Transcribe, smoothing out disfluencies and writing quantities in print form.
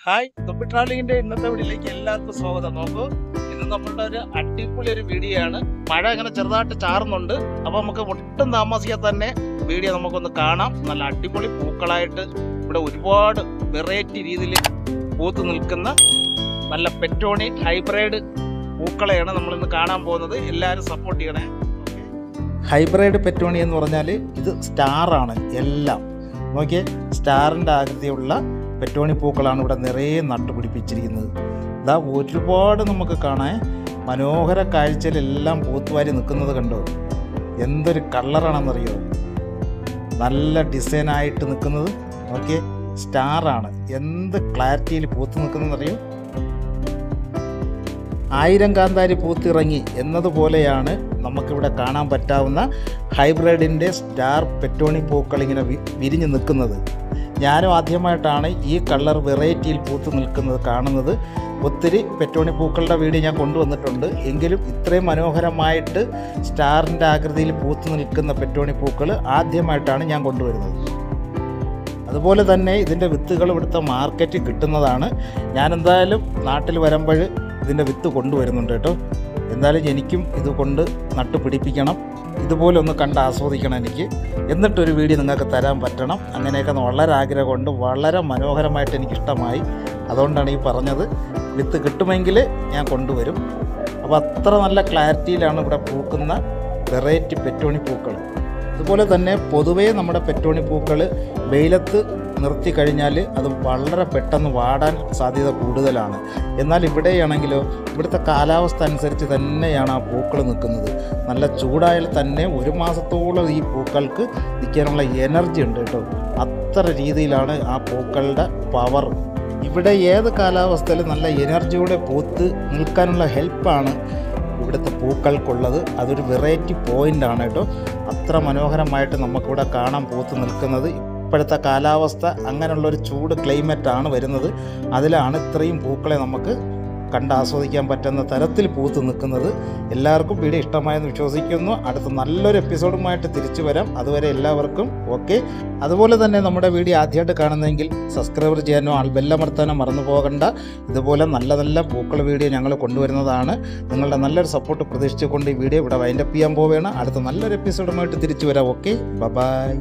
Hi തൊപ്പി ട്രാവലിങ്ങിന്റെ ഇന്നത്തെ വീഡിയോയിലേക്ക് എല്ലാവർക്കും സ്വാഗതം. നോക്കൂ, ഇത് നമ്മളുടെ ഒരു അടിപൊളി ഒരു വീഡിയോ ആണ്. മഴ ഇങ്ങനെ ചെറുതായിട്ട് ചാറുന്നുണ്ട്. അപ്പോൾ നമുക്ക് ഒട്ടും താമസിയാതെ തന്നെ വീഡിയോ നമുക്കൊന്ന് കാണാം. നല്ല അടിപൊളി പൂക്കളായിട്ട് ഇവിടെ ഒരുപാട് വെറൈറ്റി രീതിയിൽ പൂത്ത് നിൽക്കുന്ന നല്ല പെറ്റോണി ഹൈബ്രിഡ് പൂക്കളെയാണ് നമ്മളിന്ന് കാണാൻ പോകുന്നത്. എല്ലാവരും സപ്പോർട്ട് ചെയ്യണേ. ഹൈബ്രിഡ് പെറ്റോണി എന്ന് പറഞ്ഞാൽ ഇത് സ്റ്റാറാണ്. എല്ലാം നോക്കിയേ, സ്റ്റാറിൻ്റെ ആകൃതിയുള്ള പെറ്റോണി പൂക്കളാണ് ഇവിടെ നിറയെ നട്ടുപിടിപ്പിച്ചിരിക്കുന്നത്. ഇതാ ഒരുപാട് നമുക്ക് കാണാൻ മനോഹര കാഴ്ചയിലെല്ലാം പൂത്തുവാരി നിൽക്കുന്നത് കണ്ടോ. എന്തൊരു കളറാണെന്നറിയോ, നല്ല ഡിസൈനായിട്ട് നിൽക്കുന്നത്. നോക്കിയേ, സ്റ്റാറാണ്. എന്ത് ക്ലാരിറ്റിയിൽ പൂത്ത് നിൽക്കുന്നതെന്നറിയോ. 1000 കാന്താരി പൂത്തിറങ്ങി എന്നതുപോലെയാണ് നമുക്കിവിടെ കാണാൻ പറ്റാവുന്ന ഹൈബ്രിഡിൻ്റെ സ്റ്റാർ പെറ്റോണി പൂക്കൾ ഇങ്ങനെ വിരിഞ്ഞ് നിൽക്കുന്നത്. ഞാനും ആദ്യമായിട്ടാണ് ഈ കളർ വെറൈറ്റിയിൽ പൂത്ത് നിൽക്കുന്നത് കാണുന്നത്. ഒത്തിരി പെറ്റോണി പൂക്കളുടെ വീഡിയോ ഞാൻ കൊണ്ടുവന്നിട്ടുണ്ട്. എങ്കിലും ഇത്രയും മനോഹരമായിട്ട് സ്റ്റാറിൻ്റെ ആകൃതിയിൽ പൂത്ത് നിൽക്കുന്ന പെറ്റോണി പൂക്കൾ ആദ്യമായിട്ടാണ് ഞാൻ കൊണ്ടുവരുന്നത്. അതുപോലെ തന്നെ ഇതിൻ്റെ വിത്തുകൾ ഇവിടുത്തെ മാർക്കറ്റിൽ കിട്ടുന്നതാണ്. ഞാൻ എന്തായാലും നാട്ടിൽ വരുമ്പോൾ ഇതിൻ്റെ വിത്ത് കൊണ്ടുവരുന്നുണ്ട് കേട്ടോ. എന്തായാലും എനിക്കും ഇത് കൊണ്ട് നട്ടുപിടിപ്പിക്കണം. ഇതുപോലെ ഒന്ന് കണ്ട് ആസ്വദിക്കണം എനിക്ക്. എന്നിട്ടൊരു വീഡിയോ നിങ്ങൾക്ക് തരാൻ പറ്റണം. അങ്ങനെയൊക്കെ വളരെ ആഗ്രഹമുണ്ട്. വളരെ മനോഹരമായിട്ട് എനിക്കിഷ്ടമായി. അതുകൊണ്ടാണ് ഈ പറഞ്ഞത്. വിത്ത് കിട്ടുമെങ്കിൽ ഞാൻ കൊണ്ടുവരും. അപ്പോൾ അത്ര നല്ല ക്ലാരിറ്റിയിലാണ് ഇവിടെ പൂക്കുന്ന വെറൈറ്റി പെറ്റോണി പൂക്കൾ. അതുപോലെ തന്നെ പൊതുവേ നമ്മുടെ പെറ്റോണി പൂക്കൾ വെയിലത്ത് നിർത്തി കഴിഞ്ഞാൽ അത് വളരെ പെട്ടെന്ന് വാടാൻ സാധ്യത കൂടുതലാണ്. എന്നാൽ ഇവിടെയാണെങ്കിലോ ഇവിടുത്തെ കാലാവസ്ഥ അനുസരിച്ച് തന്നെയാണ് ആ പൂക്കൾ നിൽക്കുന്നത്. നല്ല ചൂടായാൽ തന്നെ 1 മാസത്തോളം ഈ പൂക്കൾക്ക് നിൽക്കാനുള്ള എനർജി ഉണ്ട് കേട്ടോ. അത്ര രീതിയിലാണ് ആ പൂക്കളുടെ പവർ. ഇവിടെ ഏത് കാലാവസ്ഥയിലും നല്ല എനർജിയോടെ പൂത്ത് നിൽക്കാനുള്ള ഹെൽപ്പാണ് ഇവിടുത്തെ പൂക്കൾക്കുള്ളത്. അതൊരു വെറൈറ്റി പോയിൻ്റാണ് കേട്ടോ. അത്ര മനോഹരമായിട്ട് നമുക്കിവിടെ കാണാൻ പൂത്ത് നിൽക്കുന്നത്. ഇപ്പോഴത്തെ കാലാവസ്ഥ അങ്ങനെയുള്ളൊരു ചൂട് ക്ലൈമറ്റാണ് വരുന്നത്. അതിലാണ് ഇത്രയും പൂക്കളെ നമുക്ക് കണ്ട് ആസ്വദിക്കാൻ പറ്റുന്ന തരത്തിൽ പൂത്ത് നിൽക്കുന്നത്. എല്ലാവർക്കും വീഡിയോ ഇഷ്ടമായെന്ന് വിശ്വസിക്കുന്നു. അടുത്ത നല്ലൊരു എപ്പിസോഡുമായിട്ട് തിരിച്ചു വരാം. അതുവരെ എല്ലാവർക്കും ഓക്കെ. അതുപോലെ തന്നെ നമ്മുടെ വീഡിയോ ആദ്യമായിട്ട് കാണുന്നതെങ്കിൽ സബ്സ്ക്രൈബ് ചെയ്യാനോ ബെല്ലമർത്താനോ മറന്നു പോകണ്ട. ഇതുപോലെ നല്ല നല്ല പൂക്കൾ വീഡിയോ ഞങ്ങൾ കൊണ്ടുവരുന്നതാണ്. നിങ്ങളുടെ നല്ലൊരു സപ്പോർട്ട് പ്രതീക്ഷിച്ചുകൊണ്ട് ഈ വീഡിയോ ഇവിടെ വൈൻഡപ്പ് ചെയ്യാൻ പോവുകയാണ്. അടുത്ത നല്ലൊരു എപ്പിസോഡുമായിട്ട് തിരിച്ചു വരാം. Okay, by.